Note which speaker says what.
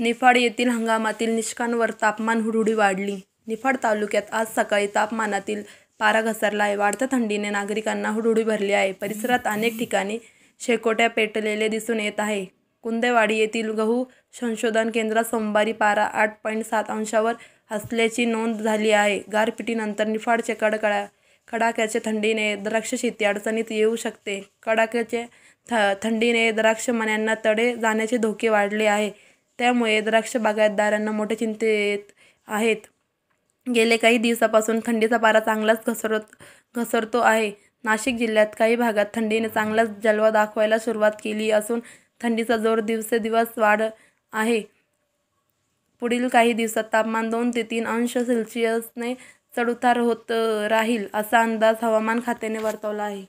Speaker 1: निफाड येथील हंगामातील निष्काळवर तापमान हुडहुडी वाढली. निफाड तालुक्यात आज सकाळी तापमानातील पारा घसरला आहे. वाढत्या थंडीने नागरिकांना हुडहुडी भरली आहे. परिसरात अनेक ठिकाणी शेकोट्या पेटलेले दिसून येत आहे. कुंदेवाडी येथील गहू संशोधन केंद्रात सोमवारी पारा 8.7 अंशांवर असल्याची नोंद झाली आहे. गारपिटीनंतर निफाडच्या कडाक्याच्या थंडीने द्राक्ष शेती अडचणीत येऊ शकते. कडाक्याच्या थंडीने द्राक्ष मण्यांना तडे जाण्याचे धोके वाढले आहे. त्यामुळे द्राक्ष बागायतदारांना मोठ्या चिंतेत आहेत. गेले काही दिवसांपासून थंडीचा पारा चांगलाच घसरतो आहे. नाशिक जिल्ह्यात काही भागात थंडीने चांगलाच जलवा दाखवायला सुरुवात केली असून थंडीचा जोर दिवसेदिवस वाढत आहे. पुढील काही दिवसात तापमान 2 ते 3 अंश सेल्सिअसने चढउतार होत राहील असा अंदाज हवामान खात्याने वर्तवला आहे.